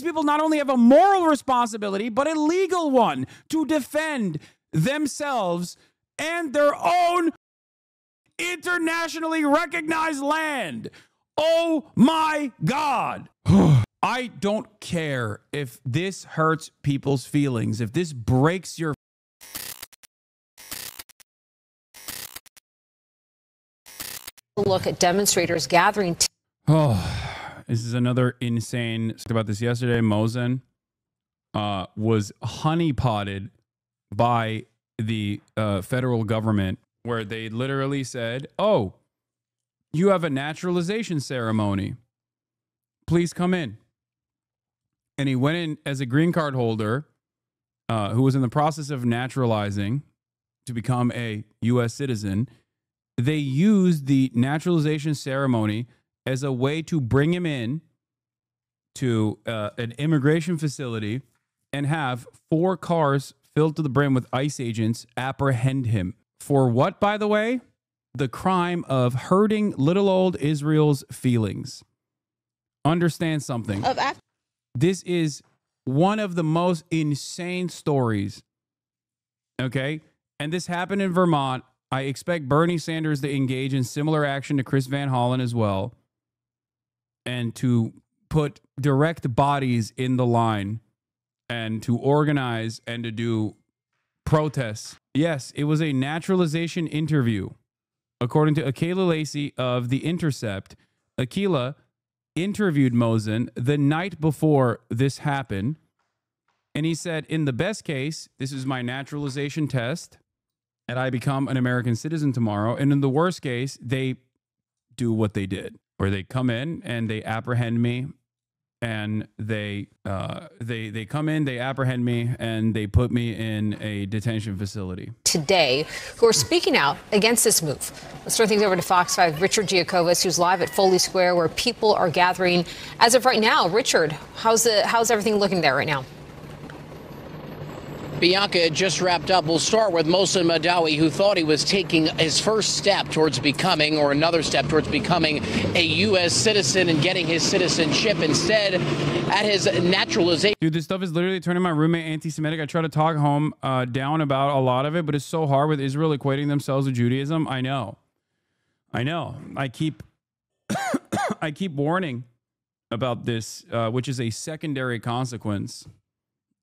people not only have a moral responsibility, but a legal one to defend themselves and their own internationally recognized land. Oh my God. I don't care if this hurts people's feelings, if this breaks your look at demonstrators gathering. This is another insane. Talked about this yesterday. Mosen was honeypotted by the federal government, where they literally said, "Oh, you have a naturalization ceremony. Please come in." And he went in as a green card holder who was in the process of naturalizing to become a U.S. citizen. They used the naturalization ceremony as a way to bring him in to an immigration facility and have 4 cars filled to the brim with ICE agents apprehend him. For what, by the way? The crime of hurting little old Israel's feelings. Understand something. This is one of the most insane stories. Okay? And this happened in Vermont. I expect Bernie Sanders to engage in similar action to Chris Van Hollen as well, and to put direct bodies in the line and to organize and to do protests. Yes, it was a naturalization interview. According to Akilah Lacey of The Intercept, Akilah interviewed Mosen the night before this happened, and he said, in the best case, this is my naturalization test, and I become an American citizen tomorrow. And in the worst case, they do what they did, where they come in and they apprehend me, and they come in, they apprehend me, and they put me in a detention facility. Today, who are speaking out against this move. Let's turn things over to Fox 5, Richard Giacobas, who's live at Foley Square, where people are gathering as of right now. Richard, how's everything looking there right now? Bianca just wrapped up. We'll start with Mosen Madawi, who thought he was taking his first step towards becoming, or another step towards becoming, a U.S. citizen and getting his citizenship. Instead, at his naturalization. Dude, this stuff is literally turning my roommate anti-Semitic. I try to talk home down about a lot of it, but it's so hard with Israel equating themselves with Judaism. I know. I keep warning about this, which is a secondary consequence.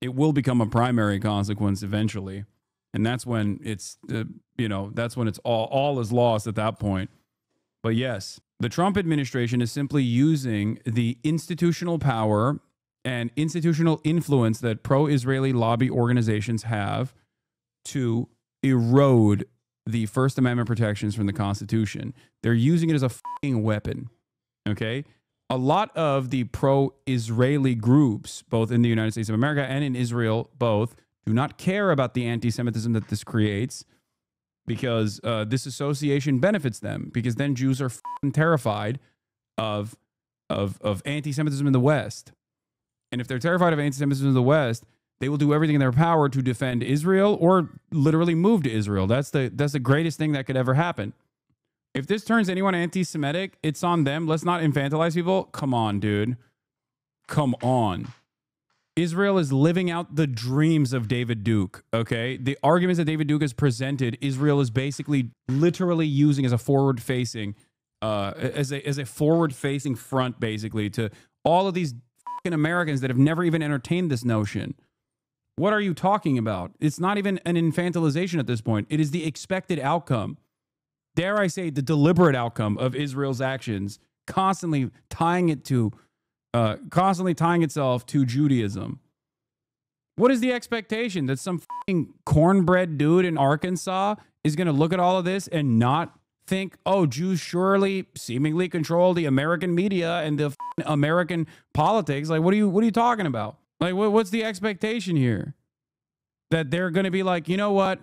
It will become a primary consequence eventually. And that's when it's, that's when it's all is lost at that point. But yes, the Trump administration is simply using the institutional power and institutional influence that pro-Israeli lobby organizations have to erode the First Amendment protections from the Constitution. They're using it as a fucking weapon. Okay? A lot of the pro-Israeli groups, both in the United States of America and in Israel, both, do not care about the anti-Semitism that this creates, because this association benefits them, because then Jews are terrified of anti-Semitism in the West. And if they're terrified of anti-Semitism in the West, they will do everything in their power to defend Israel or literally move to Israel. That's the greatest thing that could ever happen. If this turns anyone anti-Semitic, it's on them. Let's not infantilize people. Come on, dude. Come on. Israel is living out the dreams of David Duke, okay? The arguments that David Duke has presented, Israel is basically literally using as a forward-facing, as a forward-facing front, basically, to all of these fucking Americans that have never even entertained this notion. What are you talking about? It's not even an infantilization at this point. It is the expected outcome. Dare I say, the deliberate outcome of Israel's actions, constantly tying itself to Judaism. What is the expectation? That some fucking cornbread dude in Arkansas is going to look at all of this and not think, oh, Jews surely seemingly control the American media and the American politics? Like, what are you talking about? Like, what's the expectation here? That they're going to be like, you know what?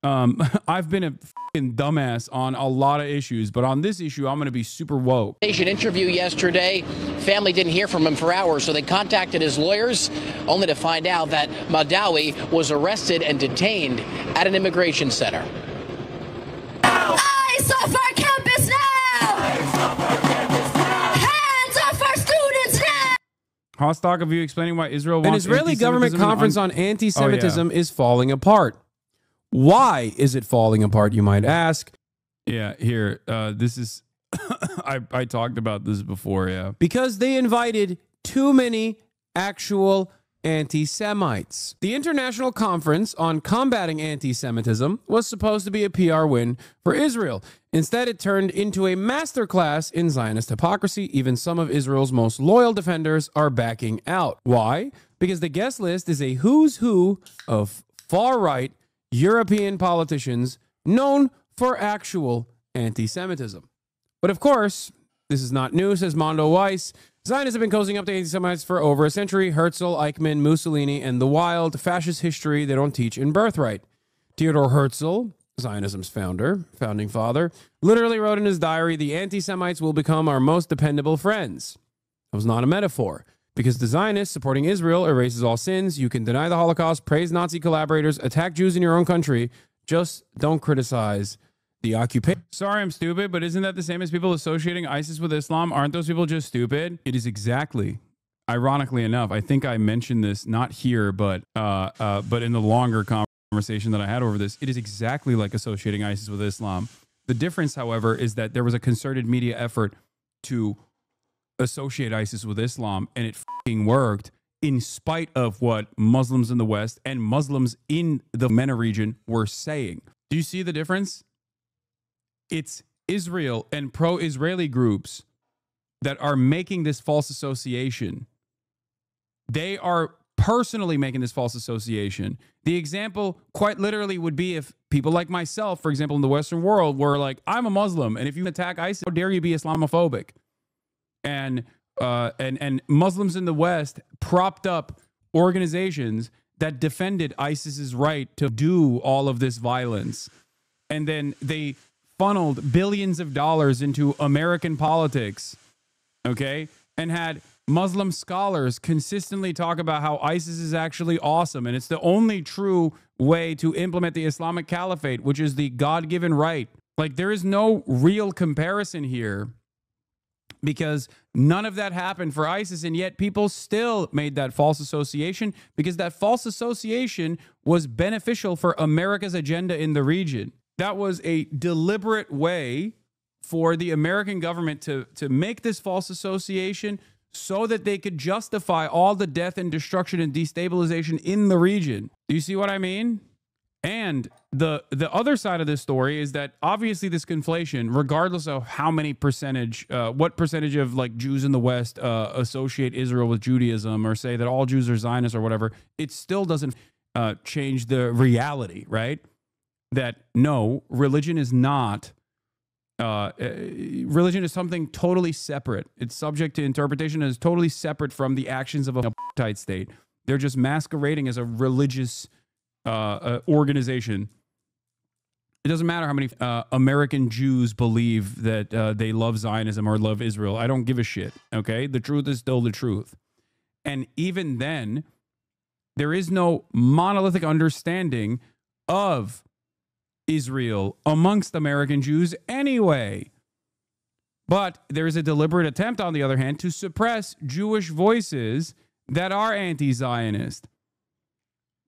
I've been a fucking dumbass on a lot of issues, but on this issue, I'm going to be super woke. Interview yesterday, family didn't hear from him for hours, so they contacted his lawyers, only to find out that Madawi was arrested and detained at an immigration center. Eyes off our campus now! Eyes off our campus now! Hands off our students now! Hostile of you explaining why Israel An wants Israeli government conference on anti-Semitism is falling apart. Why is it falling apart, you might ask? Yeah, here. This is... I talked about this before, yeah. Because they invited too many actual anti-Semites. The International Conference on Combating Anti-Semitism was supposed to be a PR win for Israel. Instead, it turned into a masterclass in Zionist hypocrisy. Even some of Israel's most loyal defenders are backing out. Why? Because the guest list is a who's who of far-right European politicians known for actual anti-Semitism. But of course, this is not new, says Mondo Weiss. Zionists have been cozying up to anti-Semites for over a century. Herzl, Eichmann, Mussolini, and the wild fascist history they don't teach in Birthright. Theodor Herzl, Zionism's founding father, literally wrote in his diary, "The anti-Semites will become our most dependable friends." That was not a metaphor. Because the Zionists supporting Israel erases all sins. You can deny the Holocaust, praise Nazi collaborators, attack Jews in your own country. Just don't criticize the occupation. Sorry, I'm stupid, but isn't that the same as people associating ISIS with Islam? Aren't those people just stupid? It is exactly. Ironically enough, I think I mentioned this not here, but in the longer conversation that I had over this, it is exactly like associating ISIS with Islam. The difference, however, is that there was a concerted media effort to associate ISIS with Islam, and it fucking worked in spite of what Muslims in the West and Muslims in the MENA region were saying. Do you see the difference? It's Israel and pro-Israeli groups that are making this false association. They are personally making this false association. The example quite literally would be if people like myself, for example, in the Western world, were like, I'm a Muslim, and if you attack ISIS, how dare you be Islamophobic? And Muslims in the West propped up organizations that defended ISIS's right to do all of this violence. And then they funneled billions of dollars into American politics, okay? And had Muslim scholars consistently talk about how ISIS is actually awesome and it's the only true way to implement the Islamic Caliphate, which is the God-given right. Like, there is no real comparison here because none of that happened for ISIS, and yet people still made that false association because that false association was beneficial for America's agenda in the region. That was a deliberate way for the American government to make this false association so that they could justify all the death and destruction and destabilization in the region. Do you see what I mean? And the other side of this story is that obviously this conflation, regardless of how many percentage, what percentage of like Jews in the West associate Israel with Judaism or say that all Jews are Zionists or whatever, it still doesn't change the reality, right? That no, religion is not, religion is something totally separate. It's subject to interpretation and is totally separate from the actions of a apartheid state. They're just masquerading as a religious organization. It doesn't matter how many American Jews believe that they love Zionism or love Israel. I don't give a shit, okay? The truth is still the truth. And even then, there is no monolithic understanding of Israel amongst American Jews anyway. But there is a deliberate attempt, on the other hand, to suppress Jewish voices that are anti-Zionist.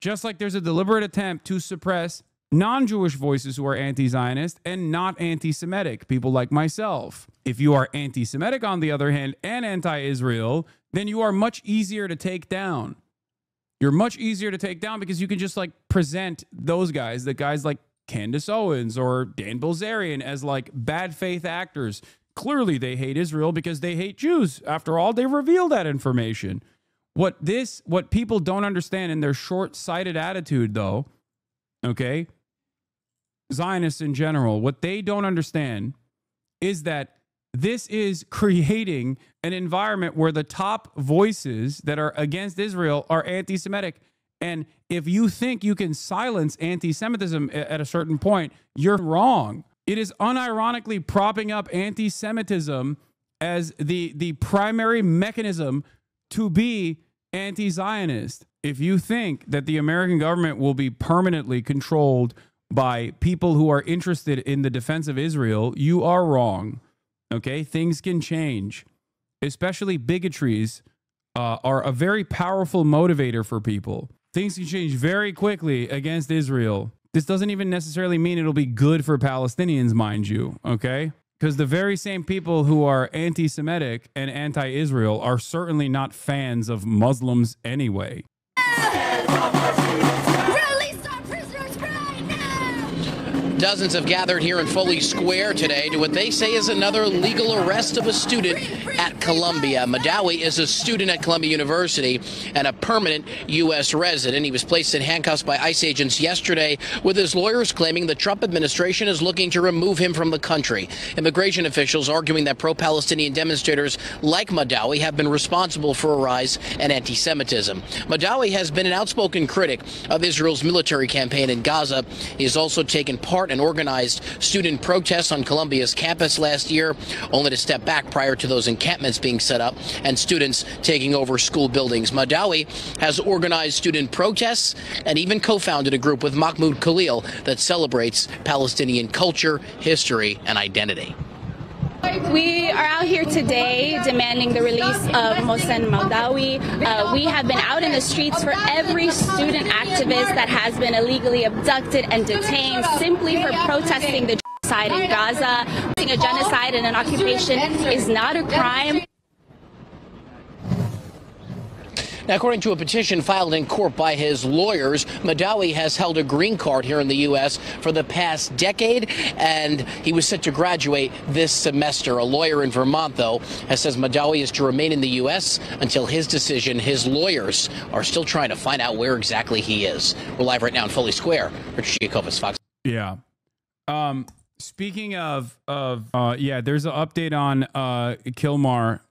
Just like there's a deliberate attempt to suppress non-Jewish voices who are anti-Zionist and not anti-Semitic, people like myself. If you are anti-Semitic, on the other hand, and anti-Israel, then you are much easier to take down. You're much easier to take down because you can just like present those guys, the guys like Candace Owens or Dan Bilzerian, as like bad faith actors. Clearly they hate Israel because they hate Jews. After all, they reveal that information. What people don't understand in their short-sighted attitude, though, okay, Zionists in general, what they don't understand is that this is creating an environment where the top voices that are against Israel are anti-Semitic. And if you think you can silence anti-Semitism at a certain point, you're wrong. It is unironically propping up anti-Semitism as the primary mechanism to be anti-Zionist. If you think that the American government will be permanently controlled by people who are interested in the defense of Israel, you are wrong. Okay? Things can change, especially bigotries are a very powerful motivator for people. Things can change very quickly against Israel. This doesn't even necessarily mean it'll be good for Palestinians, mind you, okay? Because the very same people who are anti-Semitic and anti-Israel are certainly not fans of Muslims anyway. Dozens have gathered here in Foley Square today to what they say is another legal arrest of a student at Columbia. Madawi is a student at Columbia University and a permanent U.S. resident. He was placed in handcuffs by ICE agents yesterday, with his lawyers claiming the Trump administration is looking to remove him from the country. Immigration officials arguing that pro-Palestinian demonstrators like Madawi have been responsible for a rise in anti-Semitism. Madawi has been an outspoken critic of Israel's military campaign in Gaza. He has also taken part in organized student protests on Columbia's campus last year, only to step back prior to those encampments being set up and students taking over school buildings. Madawi has organized student protests and even co-founded a group with Mahmoud Khalil that celebrates Palestinian culture, history, and identity. We are out here today demanding the release of Mohsen Madawi. We have been out in the streets for every student activist that has been illegally abducted and detained simply for protesting the genocide in Gaza. A genocide and an occupation is not a crime. Now, according to a petition filed in court by his lawyers, Madawi has held a green card here in the U.S. for the past decade, and he was set to graduate this semester. A lawyer in Vermont, though, says Madawi is to remain in the U.S. until his decision. His lawyers are still trying to find out where exactly he is. We're live right now in Foley Square. Richard Giacobas, Fox. Yeah. Speaking of, there's an update on Kilmar.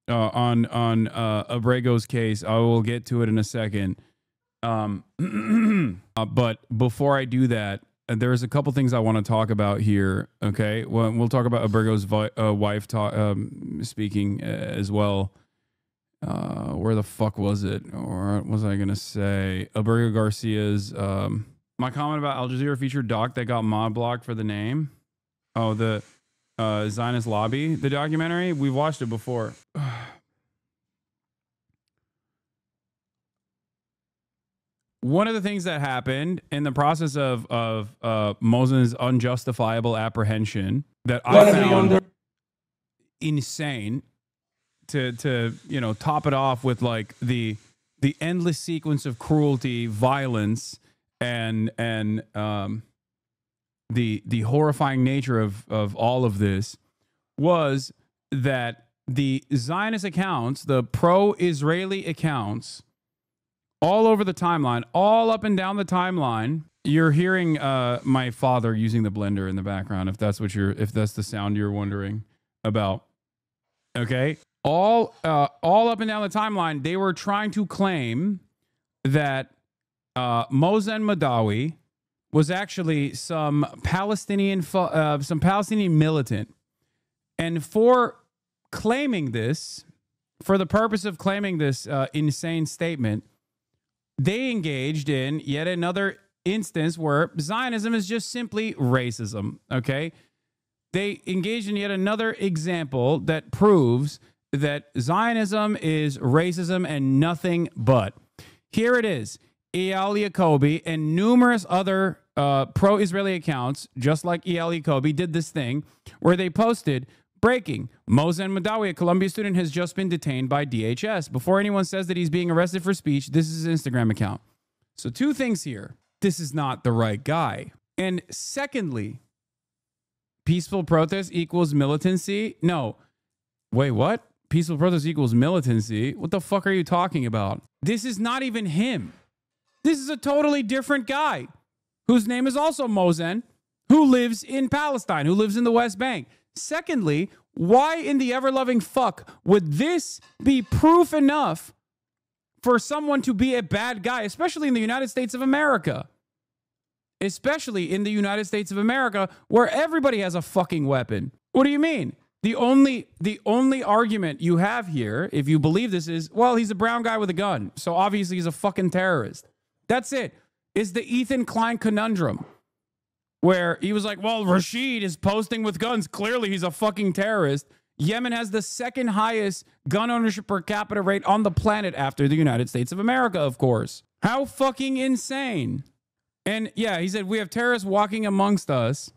On Abrego's case. I will get to it in a second. But before I do that, there's a couple things I want to talk about here. Okay, we'll talk about Abrego's wife speaking as well. Where the fuck was it? Or what was I gonna say? Abrego Garcia's my comment about Al Jazeera featured doc that got mod blocked for the name. Oh, the Zionist Lobby, the documentary. We've watched it before. One of the things that happened in the process of Mohsen's unjustifiable apprehension that I found insane to top it off with like the endless sequence of cruelty, violence, and the horrifying nature of all of this was that the Zionist accounts, the pro-Israeli accounts, all over the timeline, all up and down the timeline. You're hearing my father using the blender in the background, if that's the sound you're wondering about. Okay, all up and down the timeline, they were trying to claim that Mohsen Madawi was actually some Palestinian militant, and for the purpose of claiming this insane statement, they engaged in yet another instance where Zionism is just simply racism. Okay, they engaged in yet another example that proves that Zionism is racism and nothing but. Here it is. Eyal Yacobi and numerous other pro-Israeli accounts, just like Eyal Yacobi, did this thing where they posted, breaking, Mohsen Madawi, a Columbia student, has just been detained by DHS. Before anyone says that he's being arrested for speech, this is his Instagram account. So two things here. This is not the right guy. And secondly, peaceful protest equals militancy? No. Wait, what? Peaceful protest equals militancy? What the fuck are you talking about? This is not even him. This is a totally different guy whose name is also Mohsen, who lives in Palestine, who lives in the West Bank. Secondly, why in the ever-loving fuck would this be proof enough for someone to be a bad guy, especially in the United States of America? Especially in the United States of America, where everybody has a fucking weapon. What do you mean? The only argument you have here, if you believe this, is, well, he's a brown guy with a gun, so obviously he's a fucking terrorist. That's it. It's the Ethan Klein conundrum, where he was like, well, Rashid is posting with guns. Clearly he's a fucking terrorist. Yemen has the second highest gun ownership per capita rate on the planet after the United States of America, of course. How fucking insane. And yeah, he said, we have terrorists walking amongst us.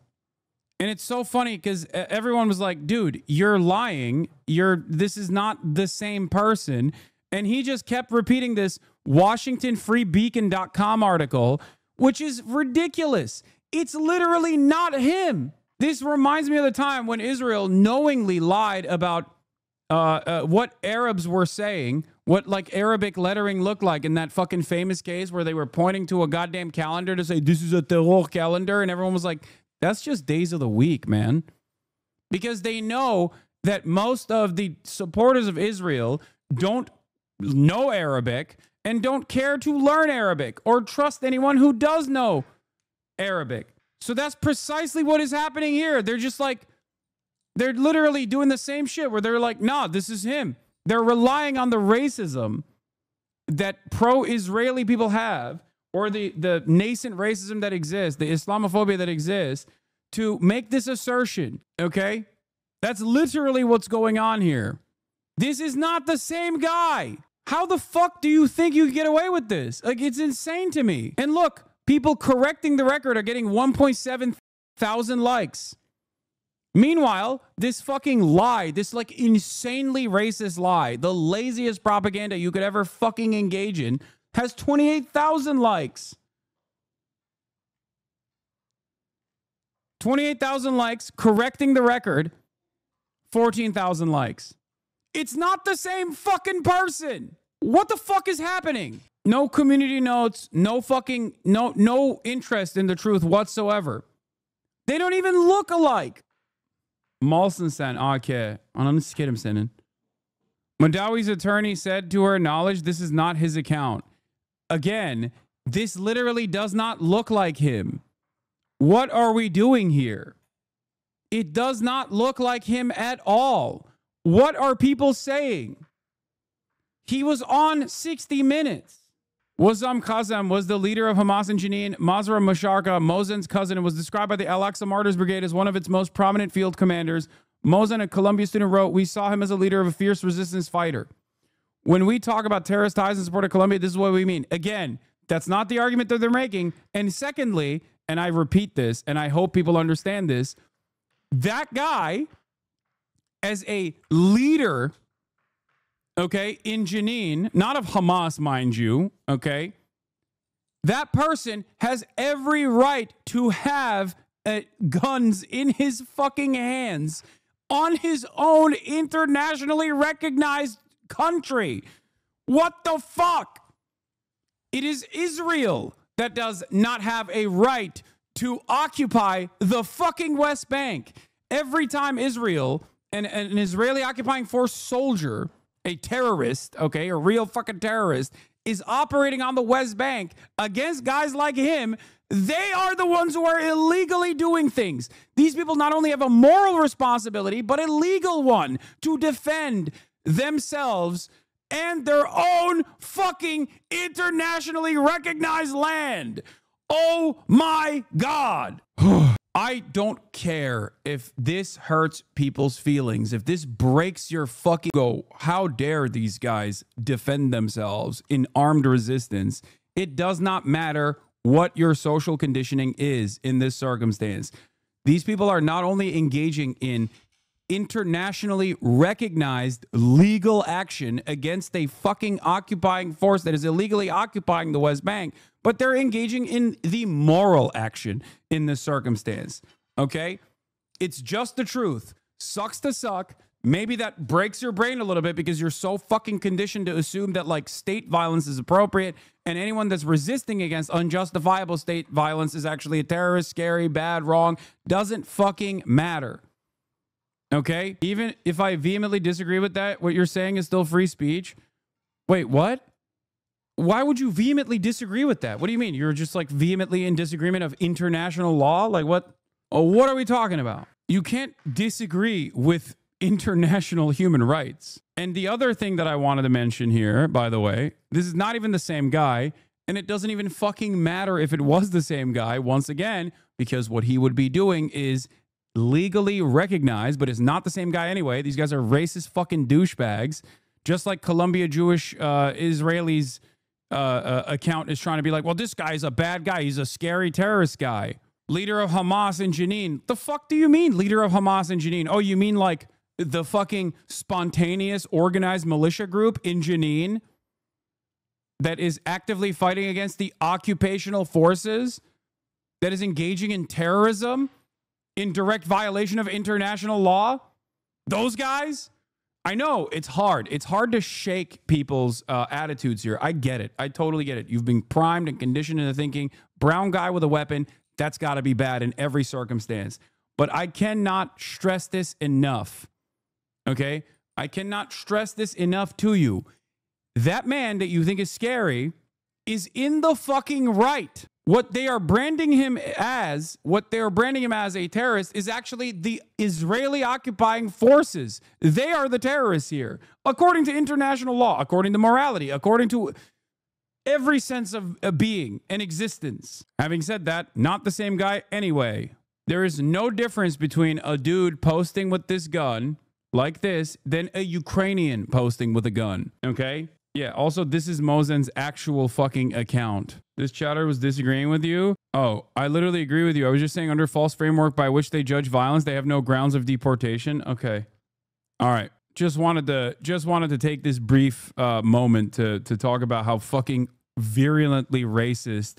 And it's so funny because everyone was like, dude, you're lying. This is not the same person. And he just kept repeating this WashingtonFreeBeacon.com article, which is ridiculous. It's literally not him. This reminds me of the time when Israel knowingly lied about what Arabs were saying, what like Arabic lettering looked like in that fucking famous case where they were pointing to a goddamn calendar to say, this is a terror calendar. And everyone was like, that's just days of the week, man. Because they know that most of the supporters of Israel don't know Arabic and don't care to learn Arabic or trust anyone who does know Arabic. So that's precisely what is happening here. They're just like, they're literally doing the same shit where they're like, nah, this is him. They're relying on the racism that pro-Israeli people have, or the nascent racism that exists, the Islamophobia that exists, to make this assertion, okay? That's literally what's going on here. This is not the same guy. How the fuck do you think you can get away with this? Like, it's insane to me. And look, people correcting the record are getting 1.7 thousand likes. Meanwhile, this fucking lie, this like insanely racist lie, the laziest propaganda you could ever fucking engage in, has 28,000 likes. 28,000 likes, correcting the record, 14,000 likes. It's not the same fucking person. What the fuck is happening? No community notes, no interest in the truth whatsoever. They don't even look alike. Malson sen, okay. Ananı sikerim senin. Madawi's attorney said to her knowledge, this is not his account. Again, this literally does not look like him. What are we doing here? It does not look like him at all. What are people saying? He was on 60 Minutes. Wazam Kazam was the leader of Hamas in Jenin. Mazra Masharka, Mosen's cousin, and was described by the Al-Aqsa Martyrs Brigade as one of its most prominent field commanders. Mosen, a Columbia student, wrote, we saw him as a leader of a fierce resistance fighter. When we talk about terrorist ties in support of Colombia, this is what we mean. Again, that's not the argument that they're making. And secondly, and I repeat this, and I hope people understand this, that guy, as a leader, okay, in Jenin, not of Hamas, mind you, okay, that person has every right to have guns in his fucking hands on his own internationally recognized country. What the fuck? It is Israel that does not have a right to occupy the fucking West Bank. Every time Israel, an Israeli occupying force soldier, a terrorist, okay, a real fucking terrorist, is operating on the West Bank against guys like him, they are the ones who are illegally doing things. These people not only have a moral responsibility, but a legal one to defend themselves and their own fucking internationally recognized land. Oh my God. I don't care if this hurts people's feelings, if this breaks your fucking go. How dare these guys defend themselves in armed resistance? It does not matter what your social conditioning is in this circumstance. These people are not only engaging in internationally recognized legal action against a fucking occupying force that is illegally occupying the West Bank, but they're engaging in the moral action in this circumstance. Okay? It's just the truth. Sucks to suck. Maybe that breaks your brain a little bit because you're so fucking conditioned to assume that like state violence is appropriate, and anyone that's resisting against unjustifiable state violence is actually a terrorist, scary, bad, wrong. Doesn't fucking matter. Okay? Even if I vehemently disagree with that, what you're saying is still free speech. Wait, what? Why would you vehemently disagree with that? What do you mean? You're just like vehemently in disagreement of international law? Like what? Oh, what are we talking about? You can't disagree with international human rights. And the other thing that I wanted to mention here, by the way, this is not even the same guy, and it doesn't even fucking matter if it was the same guy, once again, because what he would be doing is legally recognized, but is not the same guy anyway. These guys are racist fucking douchebags. Just like Columbia Jewish Israelis account is trying to be like, well, this guy's a bad guy. He's a scary terrorist guy. Leader of Hamas in Jenin. The fuck do you mean, leader of Hamas in Jenin? Oh, you mean like the fucking spontaneous organized militia group in Jenin that is actively fighting against the occupational forces, that is engaging in terrorism in direct violation of international law? Those guys? I know it's hard. It's hard to shake people's attitudes here. I get it. I totally get it. You've been primed and conditioned into thinking brown guy with a weapon, that's got to be bad in every circumstance. But I cannot stress this enough. Okay? I cannot stress this enough to you. That man that you think is scary is in the fucking right. What they are branding him as, a terrorist, is actually the Israeli occupying forces. They are the terrorists here, according to international law, according to morality, according to every sense of being and existence. Having said that, not the same guy anyway. There is no difference between a dude posting with this gun like this than a Ukrainian posting with a gun, okay? Yeah, also, this is Mosen's actual fucking account. This chatter was disagreeing with you. Oh, I literally agree with you. I was just saying under false framework by which they judge violence, they have no grounds of deportation. Okay. All right. Just wanted to take this brief moment to talk about how fucking virulently racist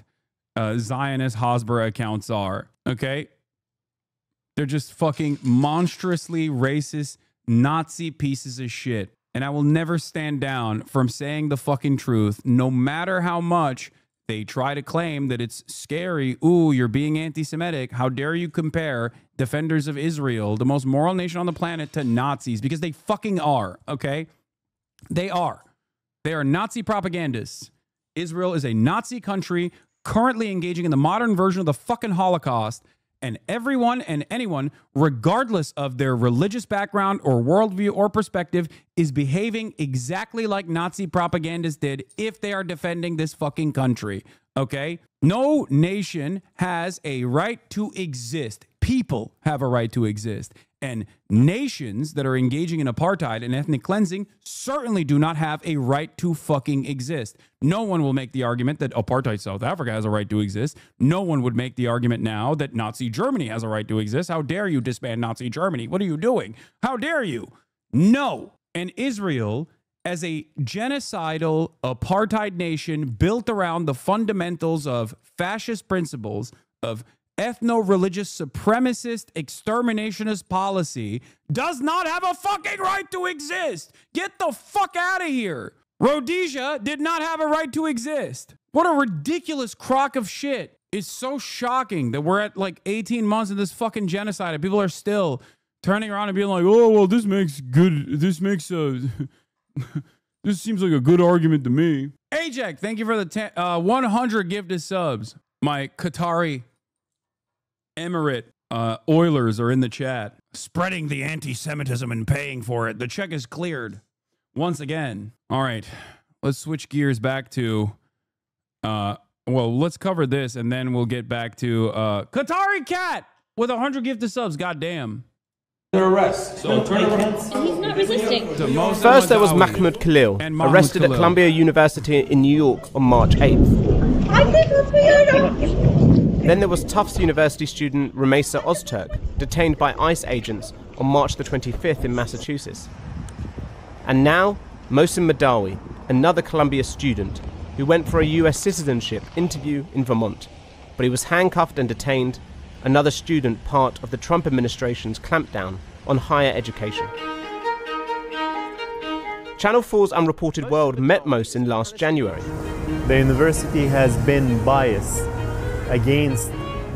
Zionist Hasbara accounts are. Okay? They're just fucking monstrously racist Nazi pieces of shit. And I will never stand down from saying the fucking truth, no matter how much they try to claim that it's scary. Ooh, you're being anti-Semitic. How dare you compare defenders of Israel, the most moral nation on the planet, to Nazis? Because they fucking are, okay? They are. They are Nazi propagandists. Israel is a Nazi country currently engaging in the modern version of the fucking Holocaust. And everyone and anyone, regardless of their religious background or worldview or perspective, is behaving exactly like Nazi propagandists did if they are defending this fucking country, okay? No nation has a right to exist. People have a right to exist. And nations that are engaging in apartheid and ethnic cleansing certainly do not have a right to fucking exist. No one will make the argument that apartheid South Africa has a right to exist. No one would make the argument now that Nazi Germany has a right to exist. How dare you disband Nazi Germany? What are you doing? How dare you? No. And Israel, as a genocidal apartheid nation built around the fundamentals of fascist principles, of ethno-religious supremacist exterminationist policy, does not have a fucking right to exist. Get the fuck out of here. Rhodesia did not have a right to exist. What a ridiculous crock of shit. It's so shocking that we're at like 18 months of this fucking genocide and people are still turning around and being like, oh, well, this seems like a good argument to me. Ajak, thank you for the 100 gifted subs. My Qatari Emirate Oilers are in the chat, spreading the anti-Semitism and paying for it. The check is cleared once again. All right, let's switch gears back to, well, let's cover this and then we'll get back to Qatari Cat with 100 gifted subs. Goddamn. Arrest. So he's not resisting. First, there was Mahmoud Khalil, arrested at Columbia University in New York on March 8th. Then there was Tufts University student Rumeysa Ozturk, detained by ICE agents on March the 25th in Massachusetts. And now, Mohsen Madawi, another Columbia student, who went for a US citizenship interview in Vermont. But he was handcuffed and detained, another student part of the Trump administration's clampdown on higher education. Channel 4's Unreported World met Mohsen last January. The university has been biased against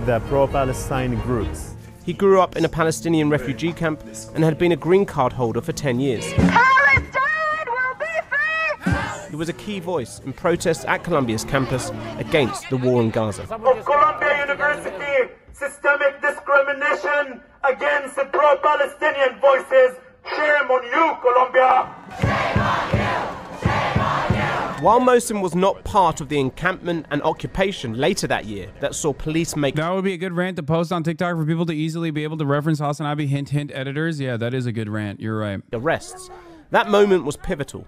the pro-Palestine groups. He grew up in a Palestinian refugee camp and had been a green card holder for 10 years. Palestine will be free! He was a key voice in protests at Columbia's campus against the war in Gaza. Of Columbia University, systemic discrimination against the pro-Palestinian voices. Shame on you, Columbia! Shame on you! Shame on you! While Mohsen was not part of the encampment and occupation later that year that saw police make... That would be a good rant to post on TikTok for people to easily be able to reference HasanAbi, hint, hint, editors. Yeah, that is a good rant. You're right. ...arrests. That moment was pivotal.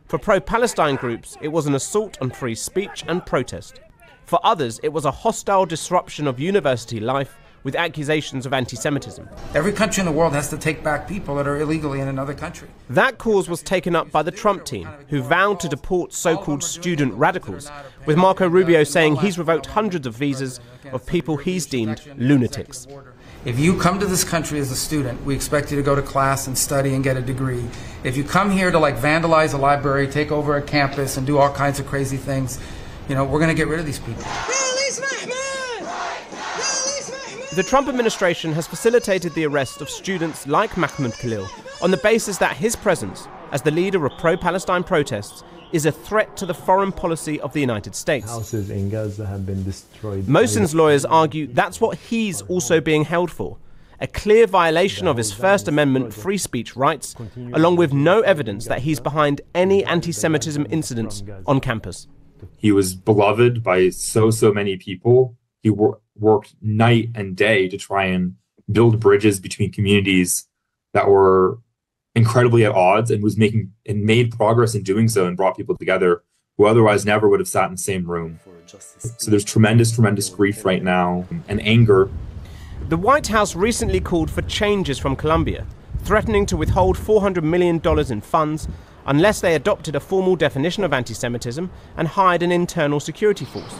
For pro-Palestine groups, it was an assault on free speech and protest. For others, it was a hostile disruption of university life with accusations of anti-Semitism. Every country in the world has to take back people that are illegally in another country. That cause was taken up by the Trump team, who vowed to deport so-called student radicals, with Marco Rubio saying he's revoked hundreds of visas of people he's deemed lunatics. If you come to this country as a student, we expect you to go to class and study and get a degree. If you come here to vandalize a library, take over a campus and do all kinds of crazy things, we're going to get rid of these people. The Trump administration has facilitated the arrest of students like Mahmoud Khalil on the basis that his presence, as the leader of pro-Palestine protests, is a threat to the foreign policy of the United States. Houses in Gaza have been destroyed. Mohsen's lawyers argue that's what he's also being held for, a clear violation of his First Amendment free speech rights, along with no evidence that he's behind any anti-Semitism incidents on campus. He was beloved by so many people. He worked night and day to try and build bridges between communities that were incredibly at odds, and made progress in doing so and brought people together who otherwise never would have sat in the same room. So there's tremendous grief right now and anger. The White House recently called for changes from Colombia, threatening to withhold $400 million in funds unless they adopted a formal definition of anti-Semitism and hired an internal security force.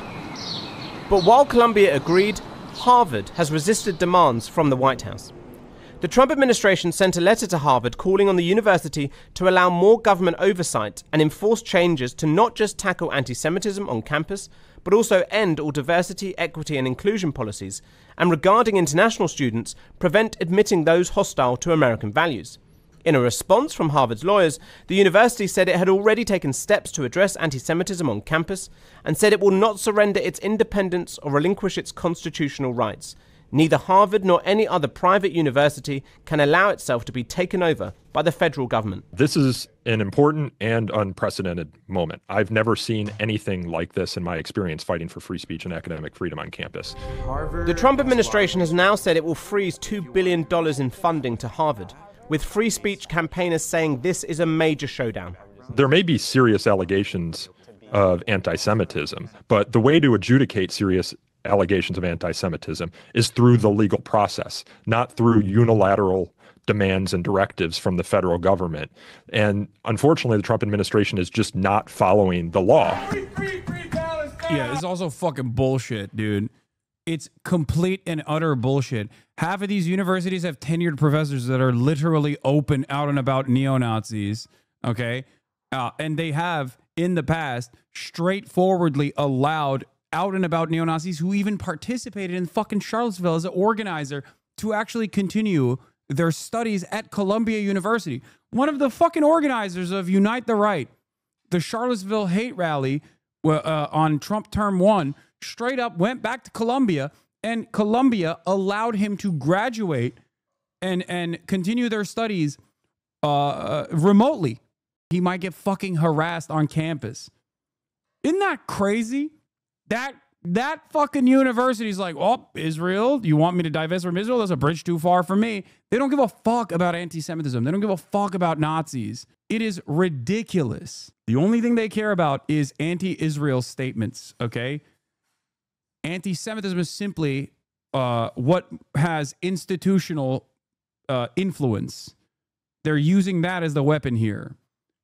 But while Colombia agreed, Harvard has resisted demands from the White House. The Trump administration sent a letter to Harvard calling on the university to allow more government oversight and enforce changes to not just tackle anti-Semitism on campus, but also end all diversity, equity and inclusion policies, and regarding international students, prevent admitting those hostile to American values. In a response from Harvard's lawyers, the university said it had already taken steps to address anti-Semitism on campus and said it will not surrender its independence or relinquish its constitutional rights. Neither Harvard nor any other private university can allow itself to be taken over by the federal government. This is an important and unprecedented moment. I've never seen anything like this in my experience fighting for free speech and academic freedom on campus. The Trump administration has now said it will freeze $2 billion in funding to Harvard, with free speech campaigners saying this is a major showdown. There may be serious allegations of anti-Semitism, but the way to adjudicate serious allegations of anti-Semitism is through the legal process, not through unilateral demands and directives from the federal government. And unfortunately, the Trump administration is just not following the law. Yeah, it's also fucking bullshit, dude. It's complete and utter bullshit. Half of these universities have tenured professors that are literally open out and about neo-Nazis, okay? And they have, in the past, straightforwardly allowed out and about neo-Nazis who even participated in fucking Charlottesville as an organizer to actually continue their studies at Columbia University. One of the fucking organizers of Unite the Right, the Charlottesville hate rally on Trump term 1, straight up went back to Columbia, and Columbia allowed him to graduate and continue their studies remotely. He might get fucking harassed on campus. Isn't that crazy? That fucking university is like, oh, Israel, you want me to divest from Israel? That's a bridge too far for me. They don't give a fuck about anti-Semitism. They don't give a fuck about Nazis. It is ridiculous. The only thing they care about is anti-Israel statements, okay? Anti-Semitism is simply what has institutional influence. They're using that as the weapon here.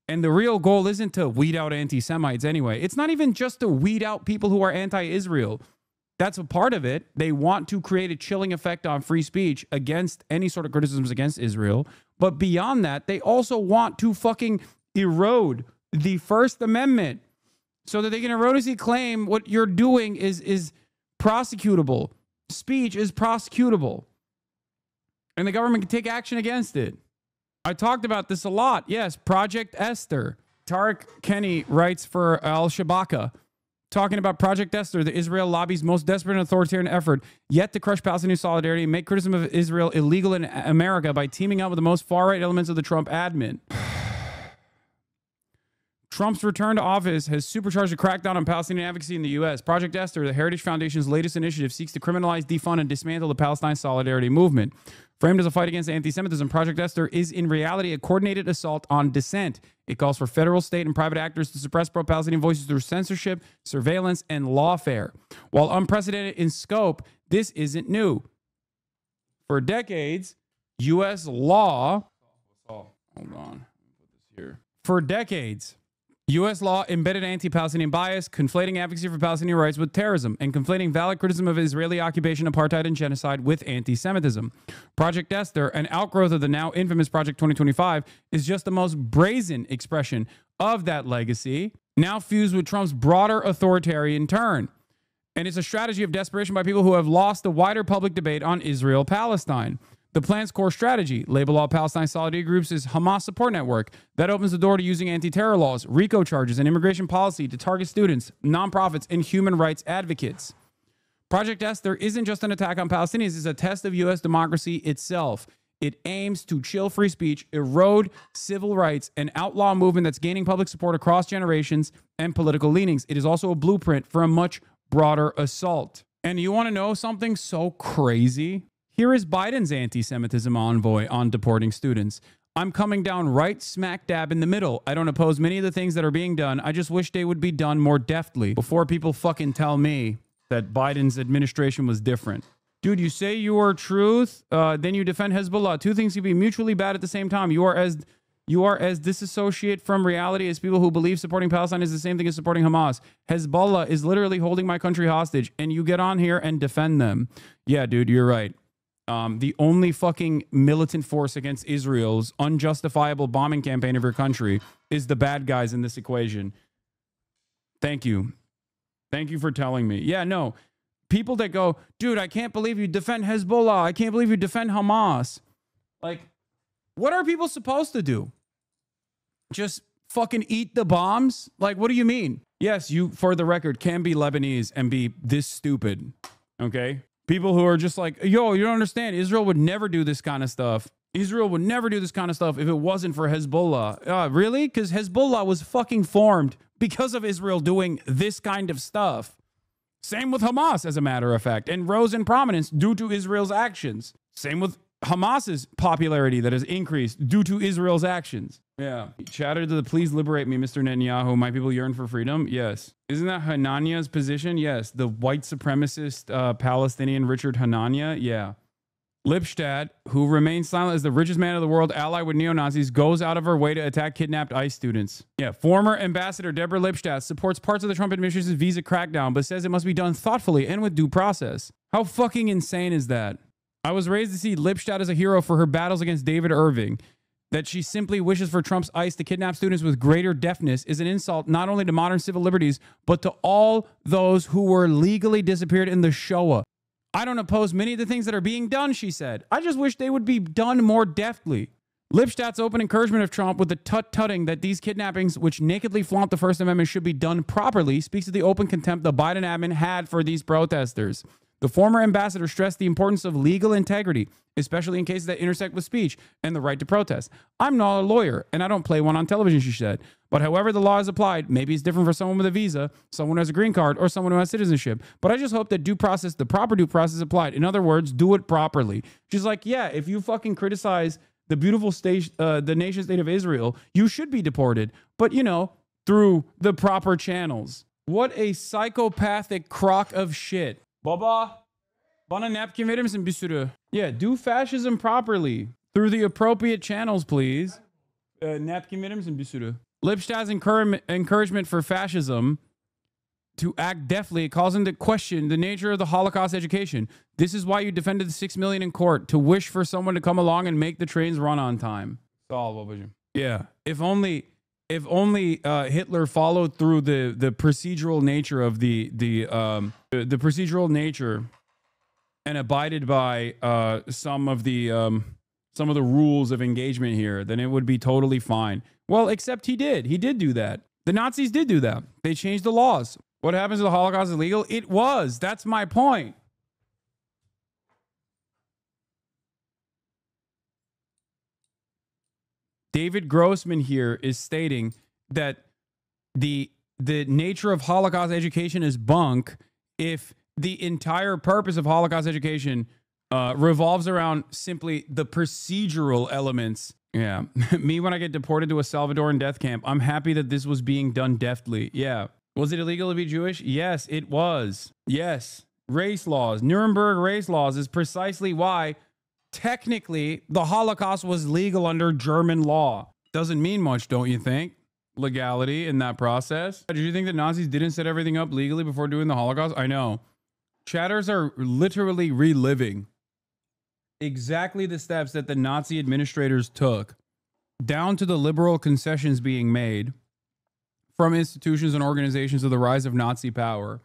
And the real goal isn't to weed out anti-Semites anyway. It's not even just to weed out people who are anti-Israel. That's a part of it. They want to create a chilling effect on free speech against any sort of criticisms against Israel. But beyond that, they also want to fucking erode the First Amendment so that they can erroneously claim what you're doing is prosecutable. Speech is prosecutable. And the government can take action against it. I talked about this a lot. Yes, Project Esther. Tarek Kenny writes for Al-Shabaka, talking about Project Esther, the Israel lobby's most desperate and authoritarian effort yet to crush Palestinian solidarity and make criticism of Israel illegal in America by teaming up with the most far-right elements of the Trump admin. Trump's return to office has supercharged a crackdown on Palestinian advocacy in the U.S. Project Esther, the Heritage Foundation's latest initiative, seeks to criminalize, defund, and dismantle the Palestine Solidarity Movement. Framed as a fight against anti-Semitism, Project Esther is in reality a coordinated assault on dissent. It calls for federal, state, and private actors to suppress pro-Palestinian voices through censorship, surveillance, and lawfare. While unprecedented in scope, this isn't new. For decades, U.S. law... Hold on. Put this here. For decades, U.S. law embedded anti-Palestinian bias, conflating advocacy for Palestinian rights with terrorism, and conflating valid criticism of Israeli occupation, apartheid, and genocide with anti-Semitism. Project Esther, an outgrowth of the now infamous Project 2025, is just the most brazen expression of that legacy, now fused with Trump's broader authoritarian turn. And it's a strategy of desperation by people who have lost the wider public debate on Israel-Palestine. The plan's core strategy, label all Palestine solidarity groups as Hamas support network. That opens the door to using anti-terror laws, RICO charges, and immigration policy to target students, nonprofits, and human rights advocates. Project Esther isn't just an attack on Palestinians, it's a test of U.S. democracy itself. It aims to chill free speech, erode civil rights, and outlaw a movement that's gaining public support across generations and political leanings. It is also a blueprint for a much broader assault. And you want to know something so crazy? Here is Biden's anti-Semitism envoy on deporting students. I'm coming down right smack dab in the middle. I don't oppose many of the things that are being done. I just wish they would be done more deftly before people fucking tell me that Biden's administration was different. Dude, you say you are truth, then you defend Hezbollah. Two things can be mutually bad at the same time. You are as disassociate from reality as people who believe supporting Palestine is the same thing as supporting Hamas. Hezbollah is literally holding my country hostage, and you get on here and defend them. Yeah, dude, you're right. The only fucking militant force against Israel's unjustifiable bombing campaign of your country is the bad guys in this equation. Thank you. Thank you for telling me. Yeah, no. People that go, dude, I can't believe you defend Hezbollah. I can't believe you defend Hamas. Like, what are people supposed to do? Just fucking eat the bombs? Like, what do you mean? Yes, you, for the record, can be Lebanese and be this stupid. Okay? People who are just like, yo, you don't understand. Israel would never do this kind of stuff. Israel would never do this kind of stuff if it wasn't for Hezbollah. Really? Because Hezbollah was fucking formed because of Israel doing this kind of stuff. Same with Hamas, as a matter of fact, and rose in prominence due to Israel's actions. Same with Hamas's popularity that has increased due to Israel's actions. Yeah. Chattered to the please liberate me, Mr. Netanyahu. My people yearn for freedom. Yes. Isn't that Hananiah's position? Yes. The white supremacist Palestinian Richard Hanania. Yeah. Lipstadt, who remains silent as the richest man of the world, allied with neo-Nazis, goes out of her way to attack kidnapped ICE students. Yeah. Former Ambassador Deborah Lipstadt supports parts of the Trump administration's visa crackdown, but says it must be done thoughtfully and with due process. How fucking insane is that? I was raised to see Lipstadt as a hero for her battles against David Irving. That she simply wishes for Trump's ICE to kidnap students with greater deafness is an insult not only to modern civil liberties, but to all those who were legally disappeared in the Shoah. I don't oppose many of the things that are being done, she said. I just wish they would be done more deftly. Lipstadt's open encouragement of Trump with the tut-tutting that these kidnappings, which nakedly flaunt the First Amendment, should be done properly, speaks to the open contempt the Biden admin had for these protesters. The former ambassador stressed the importance of legal integrity, especially in cases that intersect with speech and the right to protest. I'm not a lawyer, and I don't play one on television, she said. But however the law is applied, maybe it's different for someone with a visa, someone who has a green card, or someone who has citizenship. But I just hope that the proper due process applied. In other words, do it properly. She's like, yeah, if you fucking criticize the beautiful state, the nation state of Israel, you should be deported. But, you know, through the proper channels. What a psychopathic crock of shit. Baba, bana napkin verir misin bir sürü? Yeah, do fascism properly through the appropriate channels, please. Napkin verir misin bir sürü? Lipstadt's encouragement for fascism to act deftly calls into question the nature of the Holocaust education. This is why you defended the 6 million in court, to wish for someone to come along and make the trains run on time. Yeah, if only Hitler followed through the procedural nature of the procedural nature and abided by some of the rules of engagement here, then it would be totally fine. Well, except he did do that. The Nazis did do that. They changed the laws. What happens if the Holocaust is illegal? It was. That's my point. David Grossman here is stating that the nature of Holocaust education is bunk if the entire purpose of Holocaust education revolves around simply the procedural elements. Yeah. Me, when I get deported to a Salvadoran death camp, I'm happy that this was being done deftly. Yeah. Was it illegal to be Jewish? Yes, it was. Yes. Race laws, Nuremberg race laws is precisely why technically the Holocaust was legal under German law. Doesn't mean much, don't you think? Legality in that process. Did you think that Nazis didn't set everything up legally before doing the Holocaust? I know. Chatters are literally reliving exactly the steps that the Nazi administrators took, down to the liberal concessions being made from institutions and organizations of the rise of Nazi power.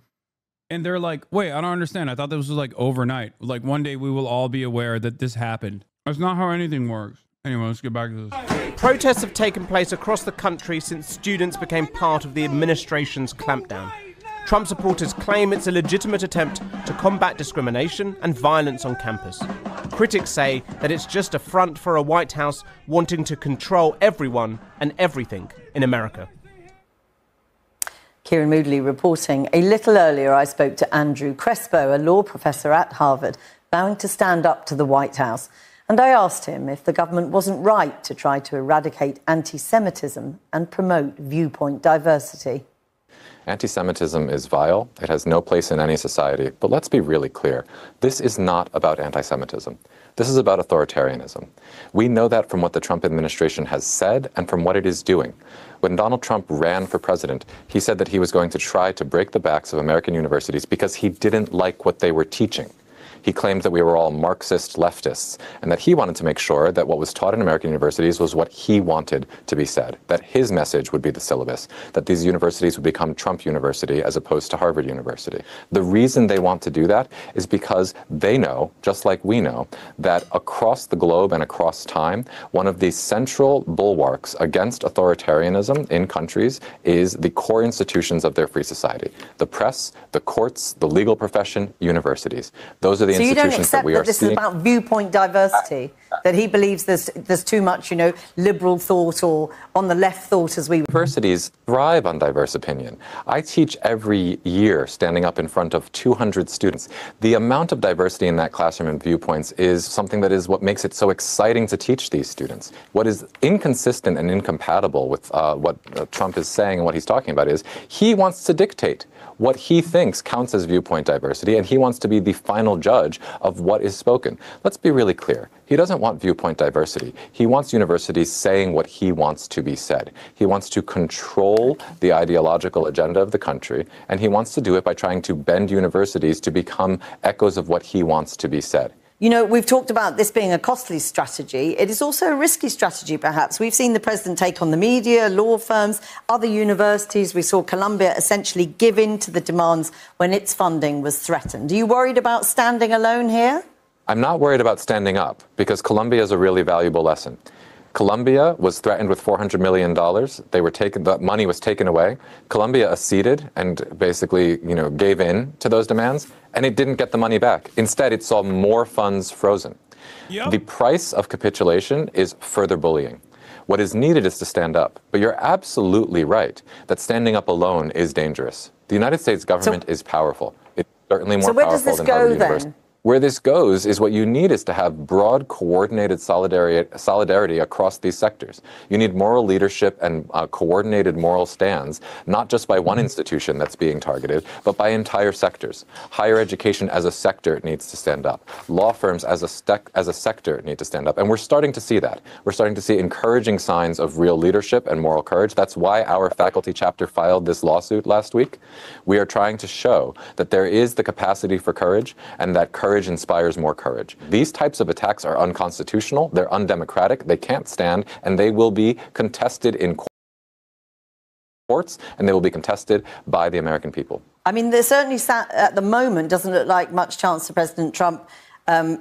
And they're like, wait, I don't understand. I thought this was like overnight. Like one day we will all be aware that this happened. That's not how anything works. Anyway, let's get back to this. Protests have taken place across the country since students became part of the administration's clampdown. Trump supporters claim it's a legitimate attempt to combat discrimination and violence on campus. Critics say that it's just a front for a White House wanting to control everyone and everything in America. Kieran Moodley reporting. A little earlier, I spoke to Andrew Crespo, a law professor at Harvard, vowing to stand up to the White House. And I asked him if the government wasn't right to try to eradicate anti-Semitism and promote viewpoint diversity. Anti-Semitism is vile. It has no place in any society. But let's be really clear. This is not about anti-Semitism. This is about authoritarianism. We know that from what the Trump administration has said and from what it is doing. When Donald Trump ran for president, he said that he was going to try to break the backs of American universities because he didn't like what they were teaching. He claimed that we were all Marxist leftists and that he wanted to make sure that what was taught in American universities was what he wanted to be said, that his message would be the syllabus, that these universities would become Trump University as opposed to Harvard University. The reason they want to do that is because they know, just like we know, that across the globe and across time, one of the central bulwarks against authoritarianism in countries is the core institutions of their free society: the press, the courts, the legal profession, universities. Those are the so you don't institutions accept that this is about viewpoint diversity, that he believes there's too much, you know, liberal thought or on the left thought as we... Universities thrive on diverse opinion. I teach every year standing up in front of 200 students. The amount of diversity in that classroom and viewpoints is something that is what makes it so exciting to teach these students. What is inconsistent and incompatible with what Trump is saying and what he's talking about is he wants to dictate what he thinks counts as viewpoint diversity, and he wants to be the final judge of what is spoken. Let's be really clear. He doesn't want viewpoint diversity. He wants universities saying what he wants to be said. He wants to control the ideological agenda of the country, and he wants to do it by trying to bend universities to become echoes of what he wants to be said. You know, we've talked about this being a costly strategy. It is also a risky strategy, perhaps. We've seen the president take on the media, law firms, other universities. We saw Columbia essentially give in to the demands when its funding was threatened. Are you worried about standing alone here? I'm not worried about standing up, because Columbia is a really valuable lesson. Columbia was threatened with $400 million. The money was taken away. Columbia acceded and basically, gave in to those demands, and it didn't get the money back. Instead, it saw more funds frozen. Yep. The price of capitulation is further bullying. What is needed is to stand up. But you're absolutely right that standing up alone is dangerous. The United States government is powerful. It's certainly more powerful than Harvard University. Where this goes is what you need is to have broad, coordinated solidarity across these sectors. You need moral leadership and coordinated moral stands, not just by one institution that's being targeted, but by entire sectors. Higher education as a sector needs to stand up. Law firms as a sector need to stand up. And we're starting to see that. We're starting to see encouraging signs of real leadership and moral courage. That's why our faculty chapter filed this lawsuit last week. We are trying to show that there is the capacity for courage, and that courage inspires more courage. These types of attacks are unconstitutional, they're undemocratic, they can't stand, and they will be contested in courts, and they will be contested by the American people. I mean, there certainly at the moment doesn't look like much chance for President Trump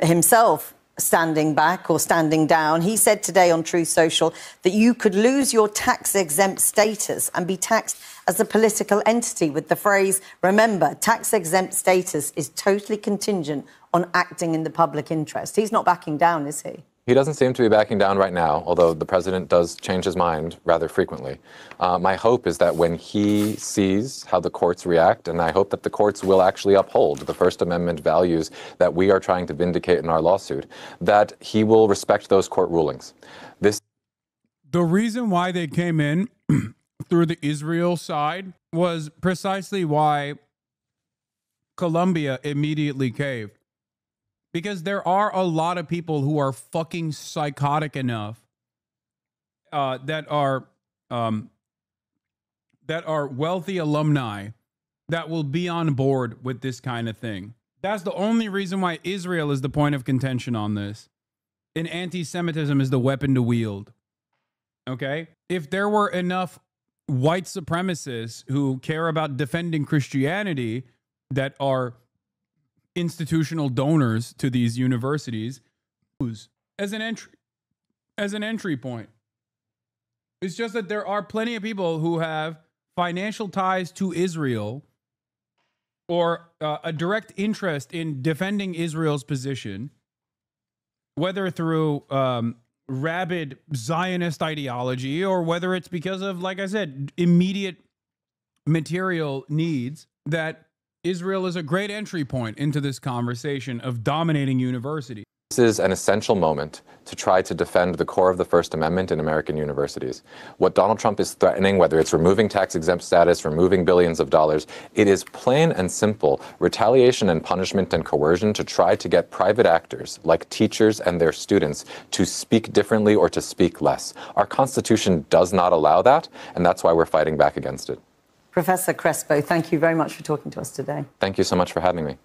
himself standing back or standing down. He said today on Truth Social that you could lose your tax-exempt status and be taxed as a political entity, with the phrase, remember, tax-exempt status is totally contingent on acting in the public interest. He's not backing down, is he? He doesn't seem to be backing down right now, although the president does change his mind rather frequently. My hope is that when he sees how the courts react, and I hope that the courts will actually uphold the First Amendment values that we are trying to vindicate in our lawsuit, that he will respect those court rulings. The reason why they came in through the Israel side was precisely why Colombia immediately caved. Because there are a lot of people who are fucking psychotic enough that are wealthy alumni that will be on board with this kind of thing. That's the only reason why Israel is the point of contention on this. And anti-Semitism is the weapon to wield. Okay? If there were enough white supremacists who care about defending Christianity that are institutional donors to these universities as an entry point. It's just that there are plenty of people who have financial ties to Israel or a direct interest in defending Israel's position, whether through rabid Zionist ideology or whether it's because of, like I said, immediate material needs, that Israel is a great entry point into this conversation of dominating universities. This is an essential moment to try to defend the core of the First Amendment in American universities. What Donald Trump is threatening, whether it's removing tax-exempt status, removing billions of dollars, it is plain and simple retaliation and punishment and coercion to try to get private actors, like teachers and their students, to speak differently or to speak less. Our Constitution does not allow that, and that's why we're fighting back against it. Professor Crespo, thank you very much for talking to us today. Thank you so much for having me.